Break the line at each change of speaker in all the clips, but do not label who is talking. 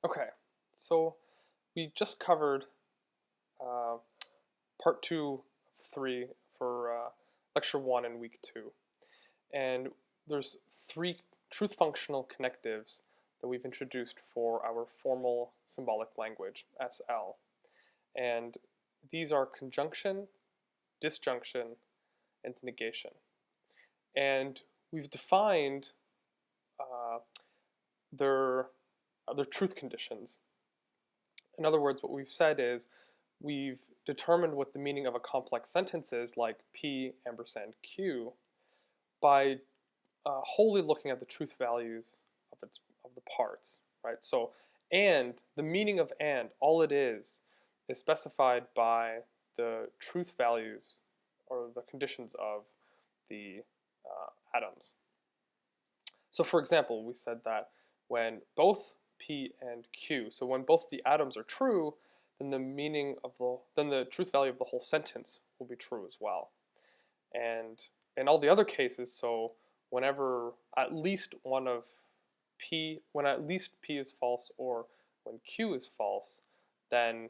Okay, so we just covered part 2 of 3 for lecture 1 in week 2. And there's 3 truth functional connectives that we've introduced for our formal symbolic language, SL. And these are conjunction, disjunction, and negation. And we've defined their truth conditions. In other words, what we've said is we've determined what the meaning of a complex sentence is, like P ampersand Q, by wholly looking at the truth values of the parts, right? So, and the meaning of and, all it is specified by the truth values or the conditions of the atoms. So, for example, we said that when both P and Q, so when both the atoms are true, then the truth value of the whole sentence will be true as well. And in all the other cases, so whenever at least one of P, when at least P is false or when Q is false, then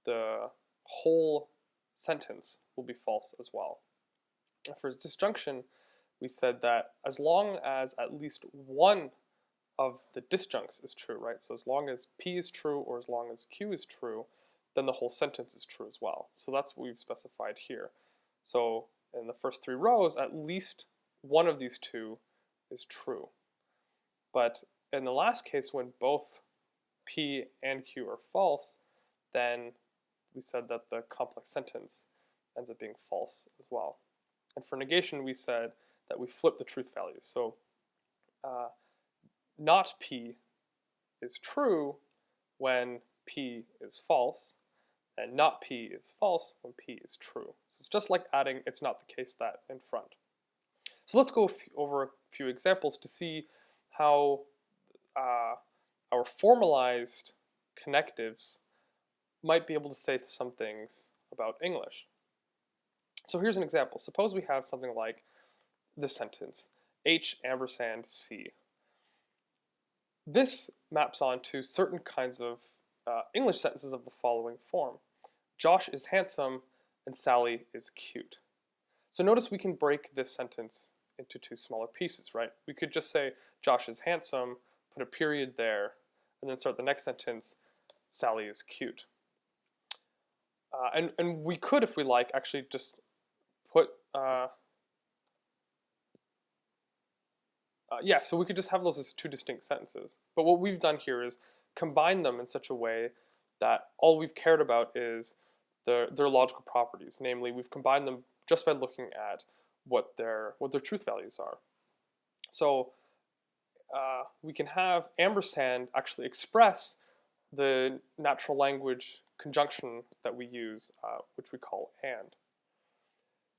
the whole sentence will be false as well. For disjunction, we said that as long as at least one of the disjuncts is true, right? So as long as P is true or as long as Q is true, then the whole sentence is true as well. So that's what we've specified here. So in the first 3 rows, at least one of these two is true. But in the last case, when both P and Q are false, then we said that the complex sentence ends up being false as well. And for negation, we said that we flip the truth values. So not P is true when P is false, and not P is false when P is true. So it's just like adding it's not the case that in front. So let's go over a few examples to see how our formalized connectives might be able to say some things about English. So here's an example. Suppose we have something like this sentence, H ampersand C. This maps onto certain kinds of English sentences of the following form. Josh is handsome and Sally is cute. So notice we can break this sentence into 2 smaller pieces, right? We could just say Josh is handsome, put a period there, and then start the next sentence, Sally is cute. And we could, if we like, actually just put so we could just have those as 2 distinct sentences. But what we've done here is combine them in such a way that all we've cared about is their logical properties. Namely, we've combined them just by looking at what their truth values are. So we can have ampersand actually express the natural language conjunction that we use, which we call and.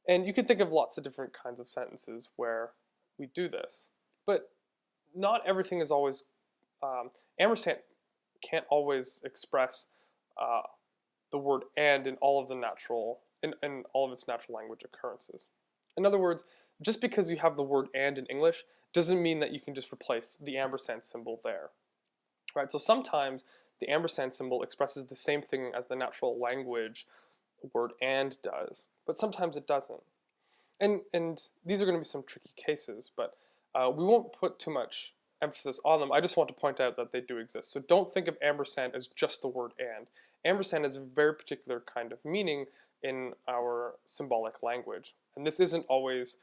And you can think of lots of different kinds of sentences where we do this. But not everything is always, ampersand can't always express the word and in all of in all of its natural language occurrences. In other words, just because you have the word and in English doesn't mean that you can just replace the ampersand symbol there. Right? So sometimes the ampersand symbol expresses the same thing as the natural language word and does, but sometimes it doesn't. And these are going to be some tricky cases, but we won't put too much emphasis on them. I just want to point out that they do exist. So don't think of ampersand as just the word and. Ampersand has a very particular kind of meaning in our symbolic language. And this isn't always,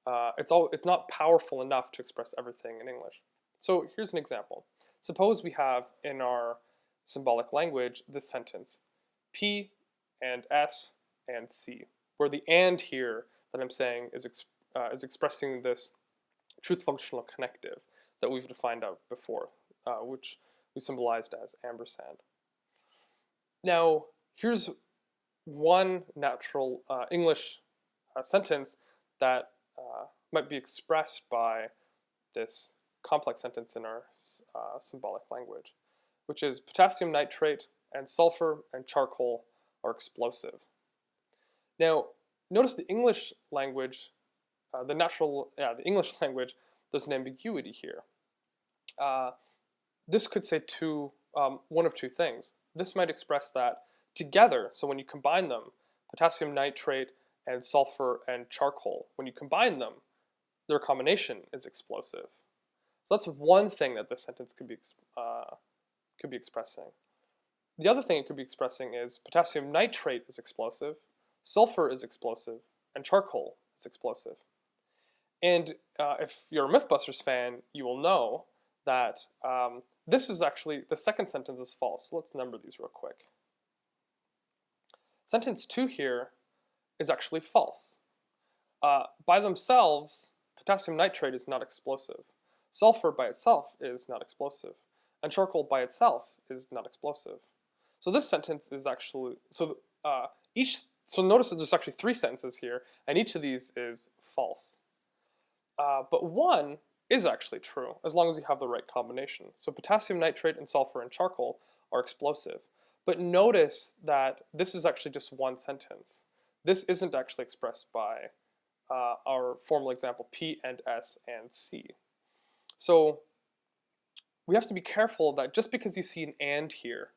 it's not powerful enough to express everything in English. So here's an example. Suppose we have in our symbolic language this sentence, P and S and C, where the and here that I'm saying is expressing this truth functional connective that we've defined out before, which we symbolized as ampersand. Now, here's one natural English sentence that might be expressed by this complex sentence in our symbolic language, which is potassium nitrate and sulfur and charcoal are explosive. Now, notice the English language, the English language, there's an ambiguity here. This could say 2 one of two things. This might express that together, so when you combine them, potassium nitrate and sulfur and charcoal, when you combine them, their combination is explosive. So that's one thing that this sentence could be expressing. The other thing it could be expressing is potassium nitrate is explosive, sulfur is explosive, and charcoal is explosive. And if you're a Mythbusters fan, you will know that this is actually, the second sentence is false. So let's number these real quick. Sentence 2 here is actually false. By themselves, potassium nitrate is not explosive. Sulfur by itself is not explosive. And charcoal by itself is not explosive. So this sentence is actually, so notice that there's actually 3 sentences here, and each of these is false. But one is actually true, as long as you have the right combination. So potassium nitrate and sulfur and charcoal are explosive. But notice that this is actually just one sentence. This isn't actually expressed by our formal example P and S and C. So we have to be careful that just because you see an and here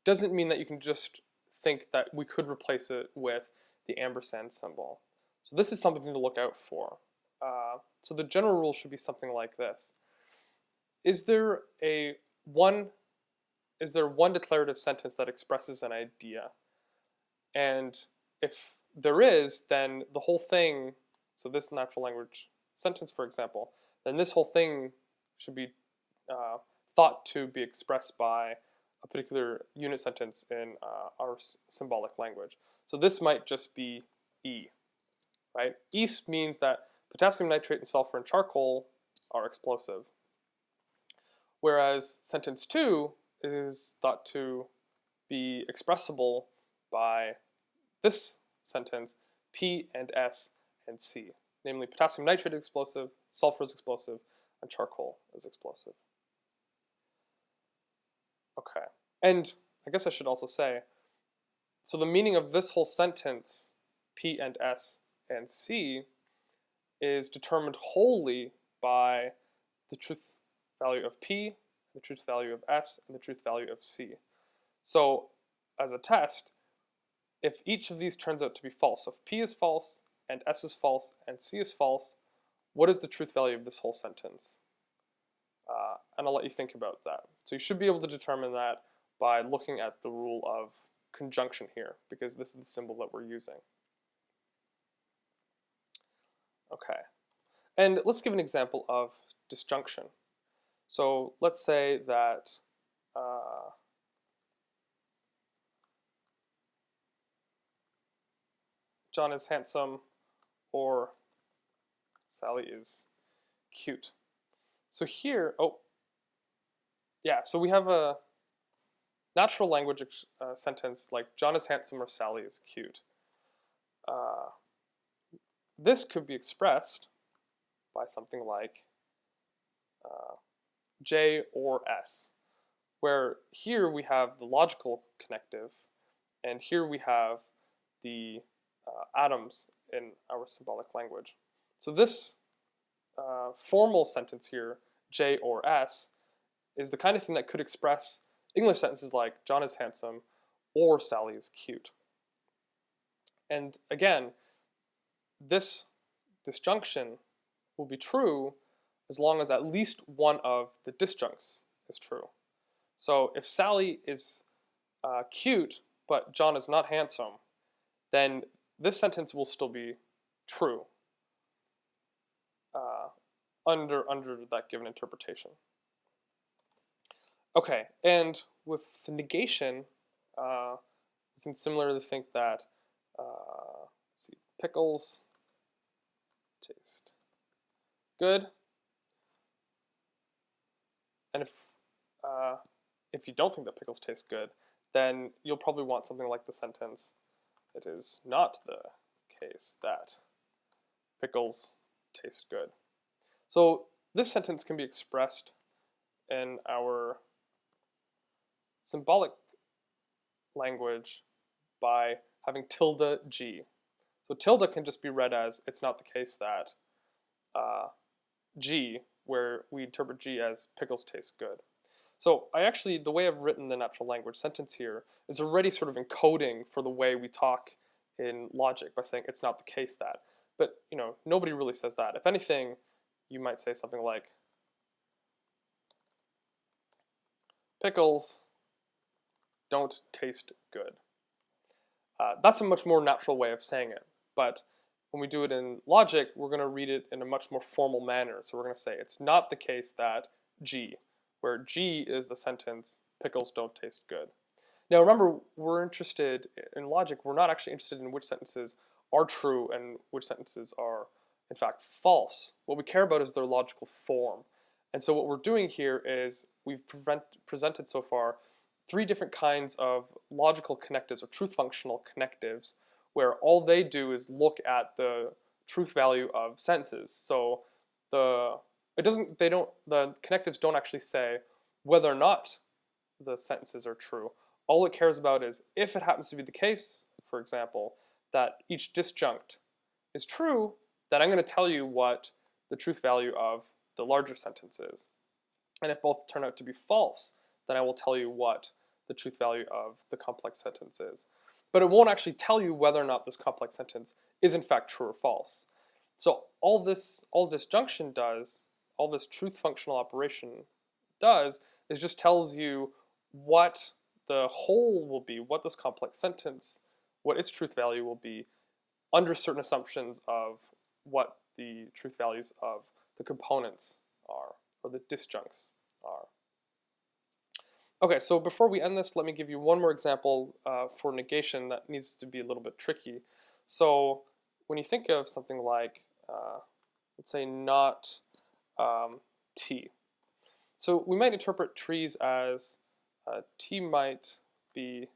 doesn't mean that you can just think that we could replace it with the ampersand symbol. So this is something to look out for. So the general rule should be something like this. Is there one declarative sentence that expresses an idea? And if there is, then the whole thing, so this natural language sentence, for example, then this whole thing should be thought to be expressed by a particular unit sentence in our symbolic language. So this might just be E, right? E means that potassium nitrate and sulfur and charcoal are explosive. Whereas sentence 2 is thought to be expressible by this sentence, P and S and C. Namely, potassium nitrate is explosive, sulfur is explosive, and charcoal is explosive. Okay, and I guess I should also say, so the meaning of this whole sentence, P and S and C, is determined wholly by the truth value of P, the truth value of S, and the truth value of C. So, as a test, if each of these turns out to be false, so if P is false, and S is false, and C is false, what is the truth value of this whole sentence? And I'll let you think about that. So you should be able to determine that by looking at the rule of conjunction here, because this is the symbol that we're using. Okay, and let's give an example of disjunction. So let's say that John is handsome or Sally is cute. So here, so we have a natural language sentence like John is handsome or Sally is cute. This could be expressed by something like J or S, where here we have the logical connective, and here we have the atoms in our symbolic language. So this formal sentence here, J or S, is the kind of thing that could express English sentences like John is handsome or Sally is cute. And again, this disjunction will be true as long as at least one of the disjuncts is true. So if Sally is cute but John is not handsome, then this sentence will still be true under that given interpretation. Okay, and with the negation, we can similarly think that pickles taste good, and if you don't think that pickles taste good, then you'll probably want something like the sentence, it is not the case that pickles taste good. So this sentence can be expressed in our symbolic language by having tilde G. So tilde can just be read as it's not the case that G, where we interpret G as pickles taste good. So the way I've written the natural language sentence here is already sort of encoding for the way we talk in logic by saying it's not the case that. But, nobody really says that. If anything, you might say something like, pickles don't taste good. That's a much more natural way of saying it. But when we do it in logic, we're going to read it in a much more formal manner. So we're going to say it's not the case that G, where G is the sentence, pickles don't taste good. Now remember, we're interested in logic. We're not actually interested in which sentences are true and which sentences are, in fact, false. What we care about is their logical form. And so what we're doing here is we've presented so far 3 different kinds of logical connectives or truth functional connectives where all they do is look at the truth value of sentences. So the connectives don't actually say whether or not the sentences are true. All it cares about is if it happens to be the case, for example, that each disjunct is true, then I'm going to tell you what the truth value of the larger sentence is. And if both turn out to be false, then I will tell you what the truth value of the complex sentence is. But it won't actually tell you whether or not this complex sentence is in fact true or false. So all disjunction does, all this truth functional operation does, is just tells you what the whole will be, what this complex sentence, what its truth value will be under certain assumptions of what the truth values of the components are, or the disjuncts are. Okay, so before we end this, let me give you one more example for negation that needs to be a little bit tricky. So when you think of something like, let's say not T. So we might interpret trees as T might be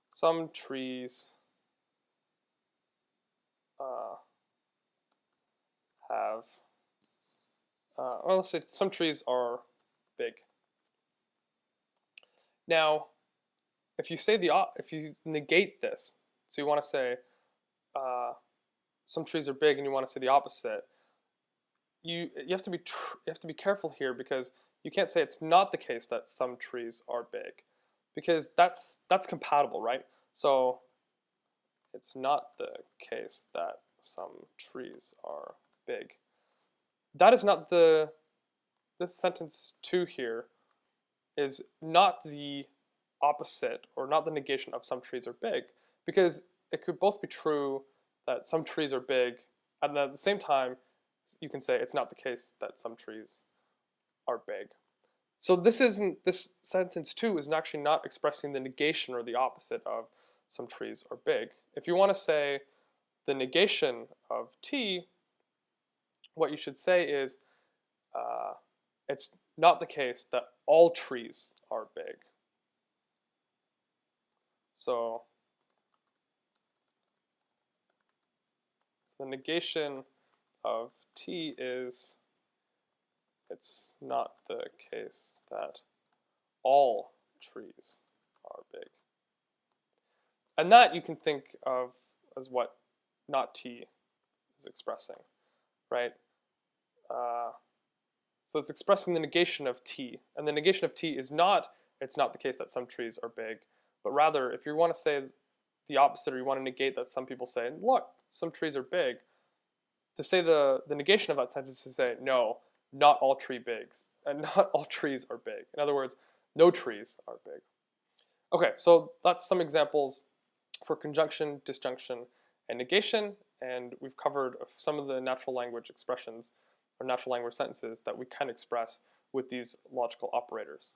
some trees have, well, let's say some trees are big. Now, if you negate this, so you want to say some trees are big, and you want to say the opposite, you have to be careful here, because you can't say it's not the case that some trees are big, because that's compatible, right? So it's not the case that some trees are big. That is not this sentence 2 here is not the opposite, or not the negation of some trees are big, because it could both be true that some trees are big, and at the same time you can say it's not the case that some trees are big. So this sentence 2 is actually not expressing the negation or the opposite of some trees are big. If you want to say the negation of T, what you should say is it's not the case that all trees are big. So the negation of T is it's not the case that all trees are big. And that you can think of as what not T is expressing, right? So it's expressing the negation of T. And the negation of T is not, it's not the case that some trees are big, but rather if you want to say the opposite, or you want to negate that some people say, look, some trees are big, to say the negation of that sentence is to say, no, not all trees are big. In other words, no trees are big. Okay, so that's some examples for conjunction, disjunction, and negation, and we've covered some of the natural language expressions or natural language sentences that we can express with these logical operators.